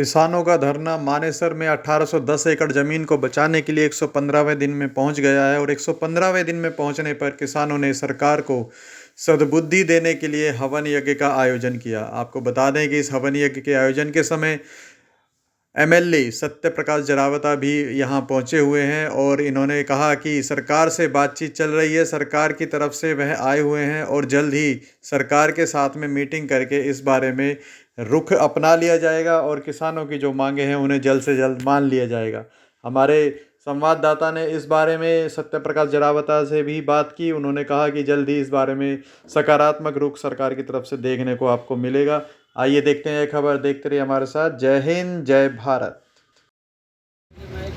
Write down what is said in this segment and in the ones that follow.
किसानों का धरना मानेसर में 1810 एकड़ जमीन को बचाने के लिए 115वें दिन में पहुंच गया है और 115वें दिन में पहुंचने पर किसानों ने सरकार को सद्बुद्धि देने के लिए हवन यज्ञ का आयोजन किया। आपको बता दें कि इस हवन यज्ञ के आयोजन के समय एमएलए सत्य प्रकाश जरावता भी यहां पहुंचे हुए हैं और इन्होंने कहा कि सरकार से बातचीत चल रही है, सरकार की तरफ से वह आए हुए हैं और जल्द ही सरकार के साथ में मीटिंग करके इस बारे में रुख अपना लिया जाएगा और किसानों की जो मांगे हैं उन्हें जल्द से जल्द मान लिया जाएगा। हमारे संवाददाता ने इस बारे में सत्य प्रकाश जरावता से भी बात की। उन्होंने कहा कि जल्द ही इस बारे में सकारात्मक रुख सरकार की तरफ से देखने को आपको मिलेगा। आइए देखते हैं ये खबर, देखते रहिए हमारे साथ। जय हिंद, जय भारत।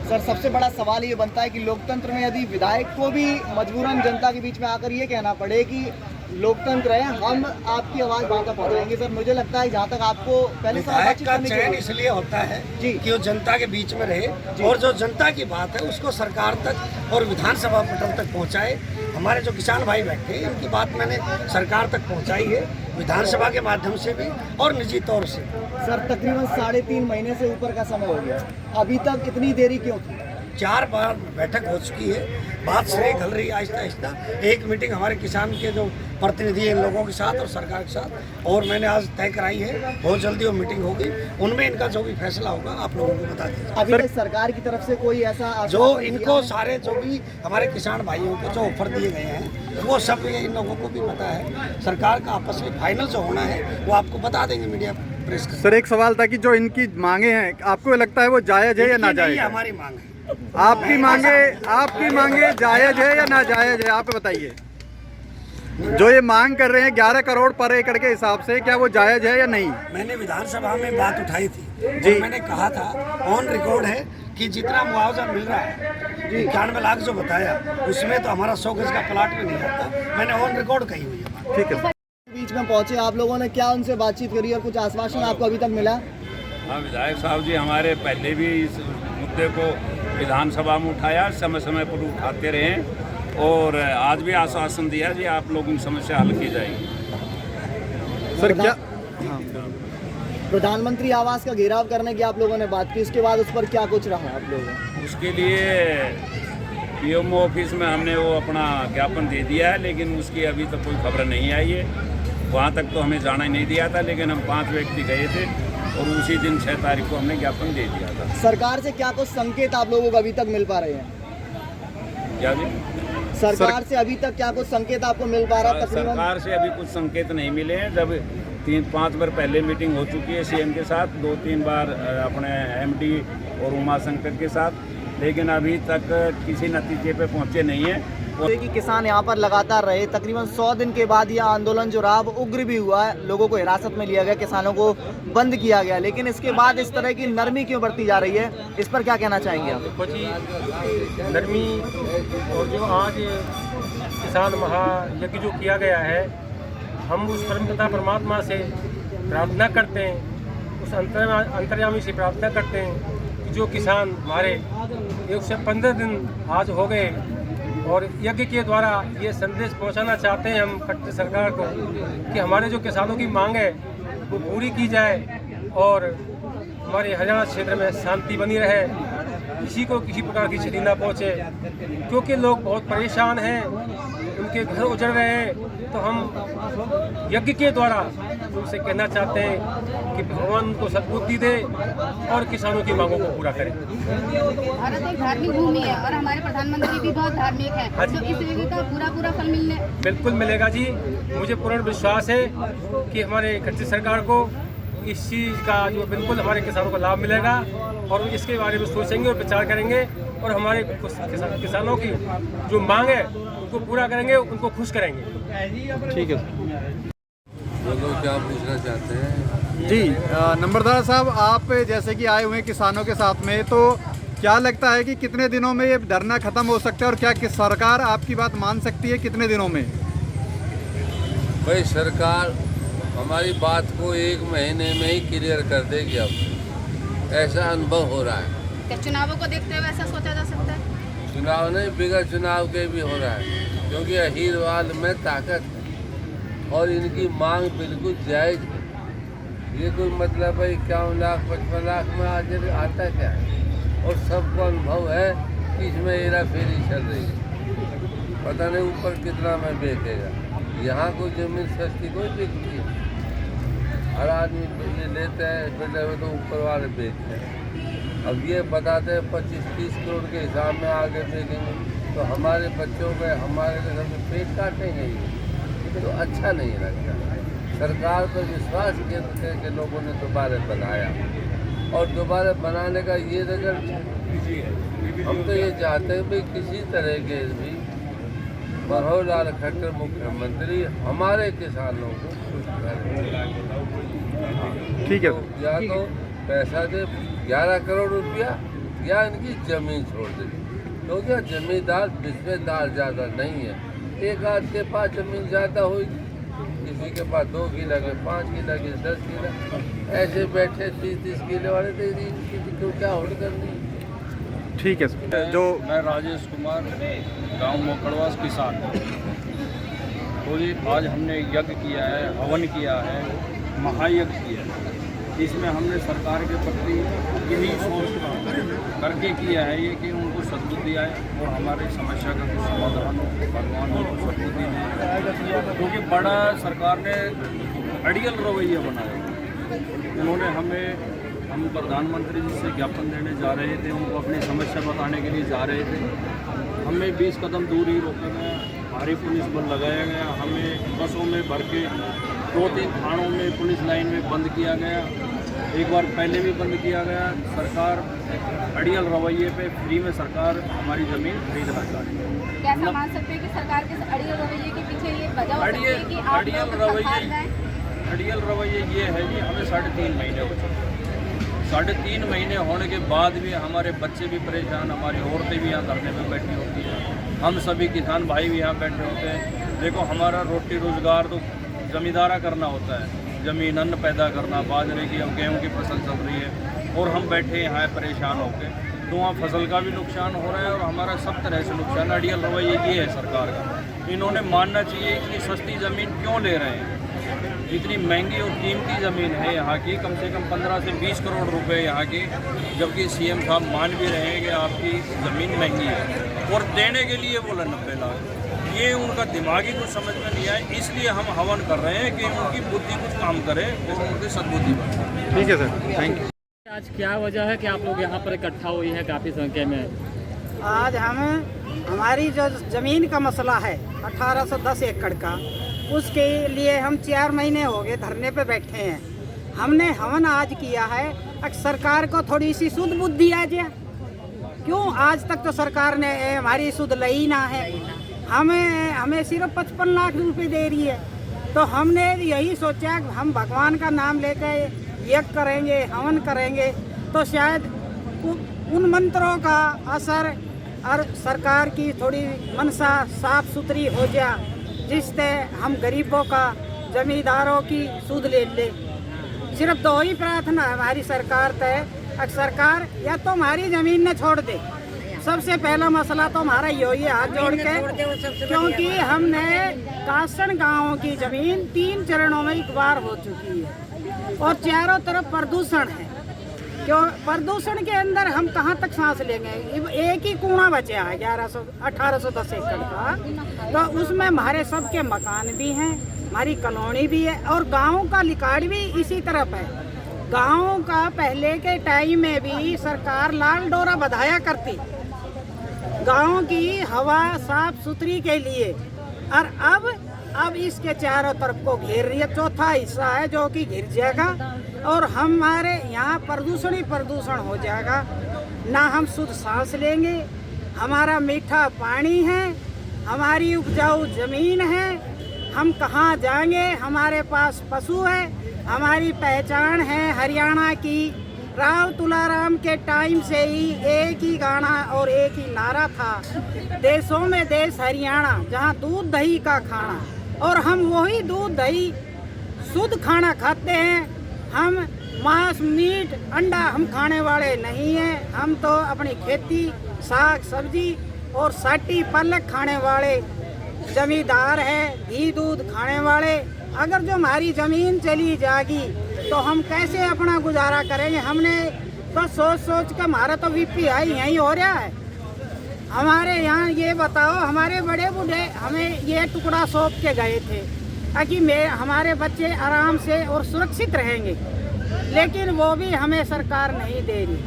सर, सबसे बड़ा सवाल ये बनता है कि लोकतंत्र में यदि विधायक को भी मजबूरन जनता के बीच में आकर ये कहना पड़े कि लोकतंत्र है, हम आपकी आवाज़ वहाँ तक पहुँचाएंगे। सर, मुझे लगता है जहाँ तक आपको पहले विधायक का चयन इसलिए होता है कि वो जनता के बीच में रहे और जो जनता की बात है उसको सरकार तक और विधानसभा पटल तक पहुँचाए। हमारे जो किसान भाई बैठे हैं इनकी बात मैंने सरकार तक पहुँचाई है, विधानसभा के माध्यम से भी और निजी तौर से। सर, तकरीबन 3.5 महीने से ऊपर का समय हो गया, अभी तक इतनी देरी क्यों थी? 4 बार बैठक हो चुकी है, बात श्रेय घल रही है आहिस्ता आहिस्ता। एक मीटिंग हमारे किसान के जो प्रतिनिधि हैं इन लोगों के साथ और सरकार के साथ, और मैंने आज तय कराई है, बहुत जल्दी वो मीटिंग होगी, उनमें इनका जो भी फैसला होगा आप लोगों को बता दीजिए। अभी तक सरकार की तरफ से कोई ऐसा जो इनको सारे जो भी हमारे किसान भाइयों को जो ऑफर दिए गए हैं वो सब ये इन लोगों को भी पता है। सरकार का आपस में फाइनल जो होना है वो आपको बता देंगे मीडिया प्रेस के। सर, एक सवाल था कि जो इनकी मांगे हैं आपको लगता है वो जायज है या नाजायज? हमारी मांग है। आपकी मांगे जायज है या नाजायज है, आप बताइए। जो ये मांग कर रहे हैं 11 करोड़ पर एकड़ के हिसाब से, क्या वो जायज है या नहीं? मैंने विधानसभा में बात उठाई थी जी, मैंने कहा था ऑन रिकॉर्ड है कि जितना मुआवजा मिल रहा है 91 लाख जो बताया उसमें तो हमारा 100 गज का प्लाट में नहीं आता, मैंने ऑन रिकॉर्ड कही हुई है। ठीक है। बीच में पहुंचे आप लोगों ने, क्या उनसे बातचीत करी और कुछ आश्वासन आपको अभी तक मिला? हाँ, विधायक साहब जी हमारे पहले भी इस मुद्दे को विधानसभा में उठाया, समय समय पर उठाते रहे और आज भी आश्वासन दिया जी आप लोगों की समस्या हल की जाएगी। सर, क्या प्रधानमंत्री आवास का घेराव करने की आप लोगों ने बात की, उसके बाद उस पर क्या कुछ रहा आप लोगों? उसके लिए पीएमओ ऑफिस में हमने वो अपना ज्ञापन दे दिया है, लेकिन उसकी अभी तक कोई खबर नहीं आई है। वहाँ तक तो हमें जाना ही नहीं दिया था, लेकिन हम 5 व्यक्ति गए थे और उसी दिन 6 तारीख को हमने ज्ञापन दे दिया था। सरकार से क्या कुछ संकेत आप लोगों को अभी तक मिल पा रहे हैं? क्या जी? सरकार से अभी तक क्या कुछ संकेत आपको मिल पा रहा है? सरकार से अभी कुछ संकेत नहीं मिले हैं। जब 3-5 बार पहले मीटिंग हो चुकी है सीएम के साथ, 2-3 बार अपने एमडी और उमा शंकर के साथ, लेकिन अभी तक किसी नतीजे पे पहुंचे नहीं है। कि किसान यहाँ पर लगातार रहे, तकरीबन 100 दिन के बाद यह आंदोलन जो रहा वो उग्र भी हुआ है, लोगों को हिरासत में लिया गया, किसानों को बंद किया गया, लेकिन इसके बाद इस तरह की नरमी क्यों बढ़ती जा रही है, इस पर क्या कहना चाहेंगे आप? देखो जी, नरमी और जो आज किसान महायज्ञ जो किया गया है, हम उस परमपिता परमात्मा से प्रार्थना करते हैं, उस अंतर्यामी से प्रार्थना करते हैं कि जो किसान हमारे 115 दिन आज हो गए और यज्ञ के द्वारा ये संदेश पहुंचाना चाहते हैं हम खट्टर सरकार को कि हमारे जो किसानों की मांग है वो पूरी की जाए और हमारे हरियाणा क्षेत्र में शांति बनी रहे, किसी को किसी प्रकार की क्षति न पहुंचे, क्योंकि लोग बहुत परेशान हैं, उनके घर उजड़ रहे हैं। तो हम यज्ञ के द्वारा उनसे कहना चाहते हैं कि भगवान उनको सद्बुद्धि दे और किसानों की मांगों को पूरा करें। भारत एक धार्मिक भूमि है और हमारे प्रधानमंत्री भी बहुत धार्मिक हैं, तो इस यज्ञ का पूरा फल मिलने बिल्कुल मिलेगा जी। मुझे पूर्ण विश्वास है कि हमारे खट्टर सरकार को इस चीज़ का जो बिल्कुल हमारे किसानों को लाभ मिलेगा और इसके बारे में सोचेंगे और विचार करेंगे और हमारे किसानों की जो मांग है उनको पूरा करेंगे, उनको खुश करेंगे। ठीक है। वो लोग क्या पूछना चाहते हैं जी, नंबरदार साहब, आप जैसे कि आए हुए हैं किसानों के साथ में, तो क्या लगता है कि कितने दिनों में ये धरना खत्म हो सकता है और क्या सरकार आपकी बात मान सकती है कितने दिनों में? भाई, सरकार हमारी बात को 1 महीने में ही क्लियर कर देगी, अब ऐसा अनुभव हो रहा है। क्या चुनावों को देखते हुए ऐसा सोचा जा सकता है? चुनाव नहीं, बिगड़ चुनाव के भी हो रहा है, क्योंकि अहीरवाद में ताकत है और इनकी मांग बिल्कुल जायज है। ये कोई मतलब है 51 लाख 55 लाख में आज आता क्या है? और सबको अनुभव है कि इसमें हेरा फेरी चल रही है, पता नहीं ऊपर कितना में बेचेगा। यहाँ कोई जमीन सस्ती कोई बिकती है, हर आदमी ये लेते हैं, पहले तो ऊपर वाले बेचते हैं। अब ये बताते हैं 25-30 करोड़ के हिसाब में आगे बेचेंगे, तो हमारे बच्चों के हमारे सब पेट काटेंगे, ये तो अच्छा नहीं लगता। सरकार पर विश्वास केंद्र करके लोगों ने दोबारा बनाया, और दोबारा बनाने का ये रिजल्ट हम तो ये चाहते हैं भाई किसी तरह के भी मनोहर लाल खट्टर मुख्यमंत्री हमारे किसानों को खुश करें। ठीक है। तो या तो पैसा दे 11 करोड़ रुपया, या इनकी ज़मीन छोड़ दे, क्योंकि जमींदार बिस्मेदार ज़्यादा नहीं है। एक आध के पास ज़मीन ज़्यादा होगी, किसी के पास 2 किलो के 5 किलो के 10 किलो, ऐसे बैठे 30-30 किलो वाले दे दी, किसी को क्या होल्ड करनी। ठीक है सर। जो मैं राजेश कुमार, गांव मोकड़वास किसान। तो ये आज हमने यज्ञ किया है, हवन किया है, महायज्ञ किया है। इसमें हमने सरकार के प्रति यही सोच करके किया है ये कि उनको सद्बुद्धि आए और हमारी समस्या का कुछ समाधान हो, भगवान उनको सद्बुद्धि दें। क्योंकि बड़ा सरकार ने अड़ियल रवैया बनाया। उन्होंने हम प्रधानमंत्री जी से ज्ञापन देने जा रहे थे, उनको अपनी समस्या बताने के लिए जा रहे थे। हमें 20 कदम दूर ही रोका गया, भारी पुलिस बल लगाया गया, हमें बसों में भर के 2-3 थानों में पुलिस लाइन में बंद किया गया। एक बार पहले भी बंद किया गया। सरकार अड़ियल रवैये पे फ्री में सरकार हमारी ज़मीन खरीदना चाहती है। कैसा मान सकते हैं कि सरकार के अड़ियल रवैये के पीछे ये वजह हो सकती है कि आप लोग अड़ियल रवैये ये है कि हमें 3.5 महीने हो चुके। 3.5 महीने होने के बाद भी हमारे बच्चे भी परेशान, हमारी औरतें भी यहाँ धरने में बैठी होती हैं, हम सभी किसान भाई भी यहाँ बैठे होते हैं। देखो हमारा रोटी रोज़गार तो जमींदारा करना होता है, ज़मीन अन्न पैदा करना, बाजरे की अब गेहूँ की फसल चल रही है, और हम बैठे यहाँ परेशान होकर, तो वहाँ फसल का भी नुकसान हो रहा है और हमारा सब तरह से नुकसान। अड़ियल रवैया ये है सरकार का। इन्होंने मानना चाहिए कि सस्ती ज़मीन क्यों ले रहे हैं। इतनी महंगी और कीमती ज़मीन है यहाँ की, कम से कम 15 से 20 करोड़ रुपए यहाँ की, जबकि सीएम साहब मान भी रहे हैं कि आपकी ज़मीन महंगी है और देने के लिए बोला 90 लाख। ये उनका दिमागी कुछ समझ में नहीं आया, इसलिए हम हवन कर रहे हैं कि उनकी बुद्धि कुछ काम करे और उनकी सद्बुद्धि बने। ठीक है सर, थैंक यू। आज क्या वजह है कि आप लोग यहाँ पर इकट्ठा हुई है काफ़ी संख्या में? आज हमारी जो ज़मीन का मसला है 1810 एकड़ का, उसके लिए हम 4 महीने हो गए धरने पे बैठे हैं। हमने हवन आज किया है, सरकार को थोड़ी सी सुध बुद्धि आ जाए। क्यों आज तक तो सरकार ने हमारी सुध लई ना है, हमें सिर्फ 55 लाख रुपए दे रही है। तो हमने यही सोचा कि हम भगवान का नाम लेकर यज्ञ करेंगे, हवन करेंगे, तो शायद उन मंत्रों का असर और सरकार की थोड़ी मनसा साफ सुथरी हो जाए, जिससे हम गरीबों का, जमींदारों की सुध ले ले। सिर्फ 2 ही प्रार्थना है हमारी सरकार तय, सरकार या तो हमारी ज़मीन न छोड़ दे। सबसे पहला मसला तो हमारा यही है, हाथ जोड़ के, क्योंकि हमने कासन गाँव की ज़मीन 3 चरणों में एक बार हो चुकी है और चारों तरफ प्रदूषण है। क्यों प्रदूषण के अंदर हम कहाँ तक सांस लेंगे? एक ही कुआं बचा है 1810 एकड़ का, तो उसमें हमारे सबके मकान भी हैं, हमारी कॉलोनी भी है और गांव का लिकाड़ भी इसी तरफ है। गांव का पहले के टाइम में भी सरकार लाल डोरा बधाया करती गांव की हवा साफ सुथरी के लिए, और अब इसके चारों तरफ को घेर रही है। चौथा हिस्सा है जो कि घिर जाएगा और हमारे यहाँ प्रदूषण ही प्रदूषण हो जाएगा। ना हम शुद्ध सांस लेंगे, हमारा मीठा पानी है, हमारी उपजाऊ ज़मीन है, हम कहाँ जाएंगे? हमारे पास पशु है, हमारी पहचान है हरियाणा की। राव तुलाराम के टाइम से ही एक ही गाना और एक ही नारा था, देशों में देश हरियाणा, जहाँ दूध दही का खाना, और हम वही दूध दही शुद्ध खाना खाते हैं। हम मांस मीट अंडा हम खाने वाले नहीं हैं, हम तो अपनी खेती साग सब्जी और साटी पालक खाने वाले जमींदार है, घी दूध खाने वाले। अगर जो हमारी ज़मीन चली जाएगी तो हम कैसे अपना गुजारा करेंगे? हमने तो सोच सोच के हमारा तो बीपीआई यहीं हो रहा है। हमारे यहाँ ये बताओ, हमारे बड़े बूढ़े हमें ये टुकड़ा सौंप के गए थे ताकि हमारे बच्चे आराम से और सुरक्षित रहेंगे, लेकिन वो भी हमें सरकार नहीं दे रही,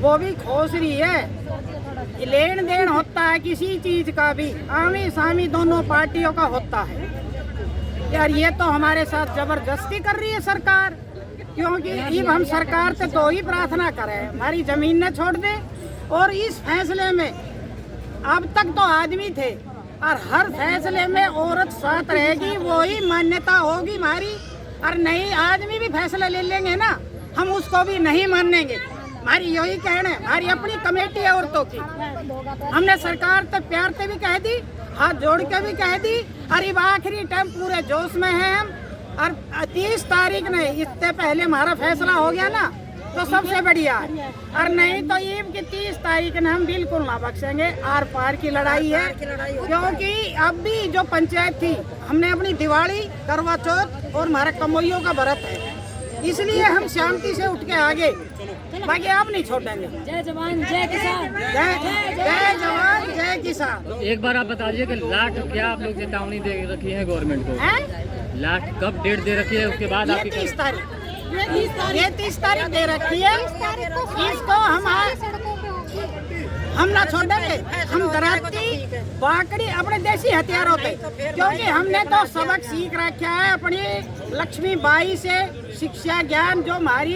वो भी खोस रही है। लेन देन होता है किसी चीज का भी, आमी सामी दोनों पार्टियों का होता है यार। ये तो हमारे साथ जबरदस्ती कर रही है सरकार, क्योंकि अब हम सरकार से तो ही प्रार्थना करें हमारी जमीन न छोड़ दे। और इस फैसले में अब तक तो आदमी थे, और हर फैसले में औरत साथ रहेगी, वही मान्यता होगी हमारी। और नहीं आदमी भी फैसला ले लेंगे ना, हम उसको भी नहीं मानेंगे। हमारी यही कहना है, हमारी अपनी कमेटी है औरतों की। हमने सरकार से प्यार से भी कह दी, हाथ जोड़ के भी कह दी, और अब आखिरी टाइम पूरे जोश में है हम। और 30 तारीख ने इससे पहले हमारा फैसला हो गया ना तो सबसे बढ़िया है, और नहीं तो ईद की 30 तारीख ने हम बिल्कुल ना बख्शेंगे। आर पार की लड़ाई है, क्योंकि अब भी जो पंचायत थी, हमने अपनी दिवाली, करवा चौथ और हमारे कमोइयों का व्रत है, इसलिए हम शांति से उठ के आगे, बाकी आप नहीं छोड़ेंगे। जय जवान जय किसान, जय जवान जय किसान। एक बार आप बता दीजिए कि लास्ट क्या आप लोग चेतावनी दे रखी है गवर्नमेंट को? लास्ट कब डेट दे रखी है? उसके बाद आपकी 30 तारीख, ये 30 तारीख दे रखी है। इसको हम ना छोड़ेंगे। हम दराती बाकड़ी अपने देसी हथियारों पे, क्योंकि हमने तो सबक सीख रखा है अपनी लक्ष्मी बाई से। शिक्षा ज्ञान जो हमारी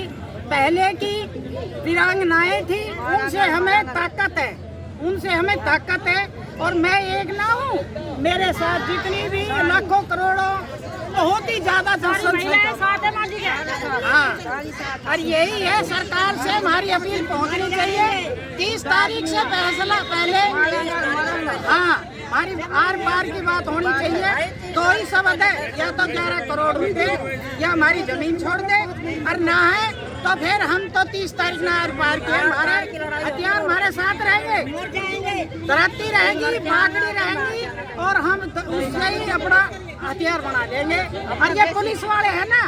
पहले की वीरांगनाएं थी, उनसे हमें ताकत है, उनसे हमें ताकत है। और मैं एक ना हूँ, मेरे साथ जितनी भी लाखों करोड़ों बहुत ही ज्यादा हाँ, और यही है सरकार से हमारी अपील पहुंचनी चाहिए। 30 तारीख से फैसला पहले हाँ हमारी आर पार की बात होनी चाहिए। तो ही सबक है, या तो 11 करोड़ रुपए या हमारी जमीन छोड़ दे, और ना है तो फिर हम तो 30 तारीख ना आर पार के हमारे हथियार हमारे साथ रहेंगे, दराती रहेगी, बाकड़ी रहेंगी, और हम उससे ही अपना हथियार बना लेंगे। और ये पुलिस वाले हैं ना,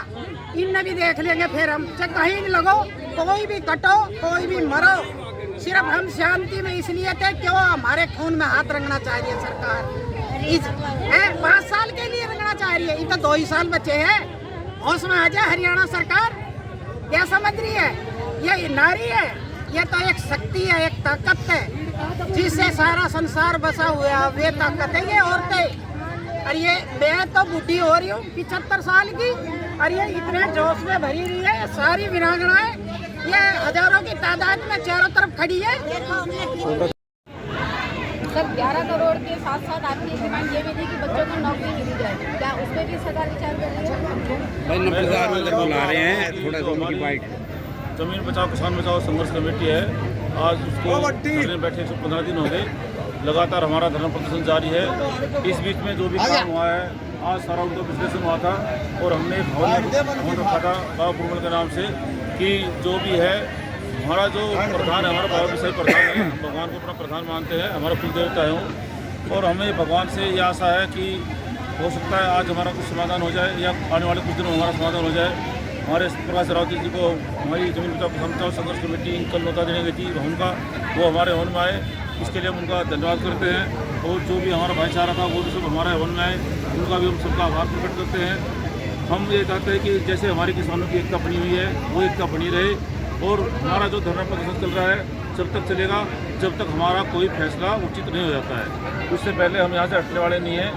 इनने भी देख लेंगे, फिर हम चाहे कहीं भी लगो, कोई भी कटो, कोई भी मरो, सिर्फ हम शांति में इसलिए थे क्यों हमारे खून में हाथ रंगना चाह रही है सरकार। 5 साल के लिए रंगना चाह रही है, ये तो 2 ही साल बचे हैं। होश में आ जाए हरियाणा सरकार, क्या समझ रही है? ये नारी है, ये तो एक शक्ति है, एक ताकत है जिससे सारा संसार बसा हुआ है। वे ताकत है ये औरतें। और ये मैं तो बुढ़ी हो रही हूँ 75 साल की, और ये इतने जोश में भरी रही है। ये सारी वीरांगनाएं, ये हजारों की तादाद में चारों तरफ खड़ी है। सर 11 करोड़ के साथ साथ आपकी डिमांड ये भी थी कि बच्चों को नौकरी मिली जाए, क्या उस पर भी सरकार विचार कर रही है? जमीन बचाओ किसान बचाओ संघर्ष कमेटी है, आज उसको धरने बैठे 115 दिन हो गए। लगातार हमारा धरना प्रदर्शन जारी है। इस बीच में जो भी काम हुआ है, आज सारा उनका विश्लेषण हुआ था, और हमने भवन रखा था बाबा पुरमल के नाम से कि जो भी है हमारा जो प्रधान है, हमारा बाबा विषय प्रधान है, हम भगवान को अपना प्रधान मानते हैं, हमारा कुल देवता है वो। और हमें भगवान से ये आशा है कि हो सकता है आज हमारा कुछ समाधान हो जाए, या आने वाले कुछ दिनों में हमारा समाधान हो जाए। हमारे प्रकाश राव जी को हमारी जमीन बचाओ किसान बचाओ संघर्ष कमेटी कल नौता देने गई थी, उनका वो हमारे हवन में आए, इसके लिए हम उनका धन्यवाद करते हैं। और जो भी हमारा भाईचारा था वो भी सब हमारे हवन में आए, उनका भी हम सबका आभार प्रकट करते हैं। हम ये चाहते हैं कि जैसे हमारी किसानों की एकता बनी हुई है, वो एकता बनी रहे। और हमारा जो धरना प्रदर्शन चल रहा है जब तक चलेगा जब तक हमारा कोई फैसला उचित नहीं हो जाता है। उससे पहले हम यहाँ से हटने वाले नहीं हैं।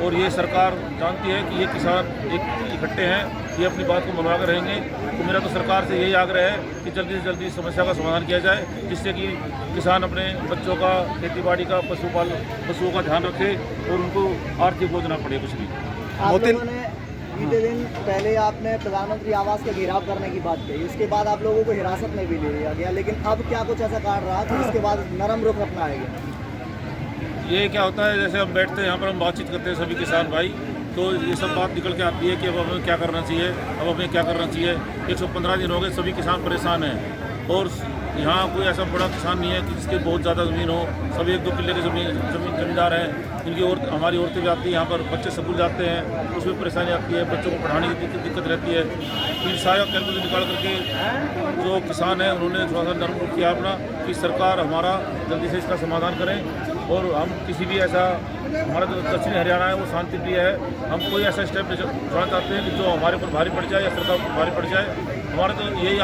और ये सरकार जानती है कि ये किसान एक इकट्ठे हैं, ये अपनी बात को मनवा कर रहेंगे। तो मेरा तो सरकार से यही आग्रह है कि जल्दी से जल्दी समस्या का समाधान किया जाए, जिससे कि किसान अपने बच्चों का, खेती-बाड़ी का, पशुओं का ध्यान रखे और उनको आर्थिक बोझ ना पड़े कुछ भी। बीते दिन पहले आपने प्रधानमंत्री आवास का घेराव करने की बात कही, इसके बाद आप लोगों को हिरासत में भी ले लिया गया, लेकिन अब क्या कुछ ऐसा काट रहा कि इसके बाद नरम रुख अपनाएगा? ये क्या होता है, जैसे हम बैठते हैं यहाँ पर, हम बातचीत करते हैं सभी किसान भाई, तो ये सब बात निकल के आती है कि अब हमें क्या करना चाहिए, अब हमें क्या करना चाहिए। 115 दिन हो गए, सभी किसान परेशान हैं। और यहाँ कोई ऐसा बड़ा किसान नहीं है कि जिसके बहुत ज़्यादा ज़मीन हो। सब 1-2 किले के जमींदार हैं। इनकी हमारी औरतें भी आती हैं यहाँ पर, बच्चे स्कूल जाते हैं, उसमें परेशानी आती है, बच्चों को पढ़ाने की दिक्कत रहती है। इन सारा कैलकुलेशन निकाल करके जो किसान है उन्होंने थोड़ा सा नरम किया अपना कि सरकार हमारा जल्दी से इसका समाधान करें। और हम किसी भी ऐसा, हमारा जो दक्षिणी हरियाणा है वो शांति प्रिय है, हम कोई ऐसा स्टेप नहीं उठाना चाहते हैं कि जो हमारे ऊपर भारी पड़ जाए या सरकार पर भारी पड़ जाए। हमारा तो यही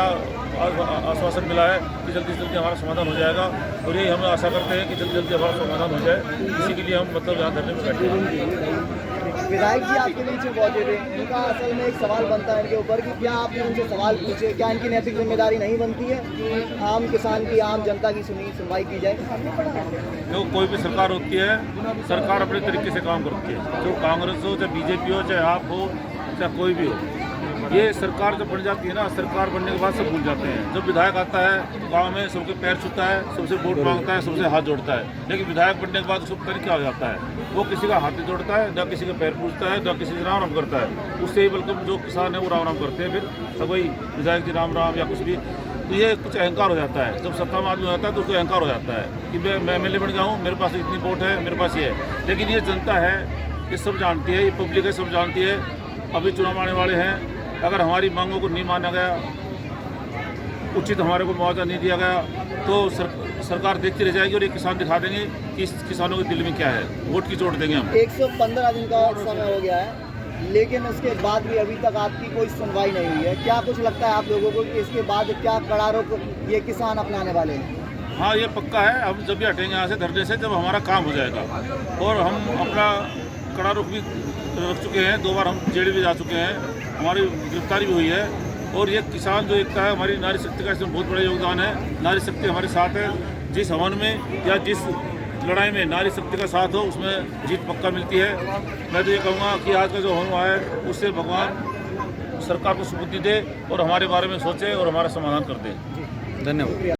आश्वासन मिला है कि जल्दी से जल्दी हमारा समाधान हो जाएगा, और यही हम आशा करते हैं कि जल्दी जल्दी हमारा समाधान हो जाए। इसी के लिए हम मतलब यहाँ धरने में बैठे हैं। विधायक जी आपके बीच में पहुंचे थे, उनका असल में एक सवाल बनता है इनके ऊपर कि क्या आपने उनसे सवाल पूछे, क्या इनकी नैतिक जिम्मेदारी नहीं बनती है कि आम किसान की, आम जनता की सुनवाई की जाए? जो कोई भी सरकार होती है, सरकार अपने तरीके से काम करती है, जो कांग्रेस हो, चाहे बीजेपी हो, चाहे आप हो, चाहे कोई भी हो। ये सरकार जब बन जाती है ना, सरकार बनने के बाद सब भूल जाते हैं। जब विधायक आता है गांव में सबके पैर छूता है, सबसे वोट मांगता है, सबसे हाथ जोड़ता है, लेकिन विधायक बनने के बाद उसको पता नहीं क्या हो जाता है। वो किसी का हाथ नहीं जोड़ता है, न किसी का पैर पूछता है, न किसी से राम राम करता है। उससे ही बल्कि जो किसान है वो राम राम करते हैं, फिर सब वही विधायक जी राम राम या कुछ भी। तो ये कुछ अहंकार हो जाता है। जब सत्ता में आदमी होता है तो उसको अहंकार हो जाता है कि मैं एमएलए बन गया हूँ, मेरे पास इतनी वोट है, मेरे पास ये है। लेकिन ये जनता है, ये सब जानती है, ये पब्लिक है, सब जानती है। अभी चुनाव आने वाले हैं, अगर हमारी मांगों को नहीं माना गया, उचित हमारे को मुआवजा नहीं दिया गया, तो सरकार देखती रह जाएगी और ये किसान दिखा देंगे कि इस किसानों के दिल में क्या है। वोट की चोट देंगे हम। 115 दिन का समय हो गया है, लेकिन उसके बाद भी अभी तक आपकी कोई सुनवाई नहीं हुई है। क्या कुछ लगता है आप लोगों को कि इसके बाद क्या कड़ा रुख ये किसान अपनाने वाले हैं? हाँ, ये पक्का है। हम जब भी हटेंगे यहाँ से धरने से, जब हमारा काम हो जाएगा। और हम अपना कड़ा रुख भी रख चुके हैं, 2 बार हम जेल भी जा चुके हैं, हमारी गिरफ्तारी भी हुई है। और ये किसान जो एकता है, हमारी नारी शक्ति का इसमें बहुत बड़ा योगदान है। नारी शक्ति हमारे साथ है। जिस हवन में या जिस लड़ाई में नारी शक्ति का साथ हो, उसमें जीत पक्का मिलती है। मैं तो ये कहूँगा कि आज का जो हवन हुआ है, उससे भगवान सरकार को सुबुद्धि दे और हमारे बारे में सोचे और हमारा समाधान कर दे। धन्यवाद।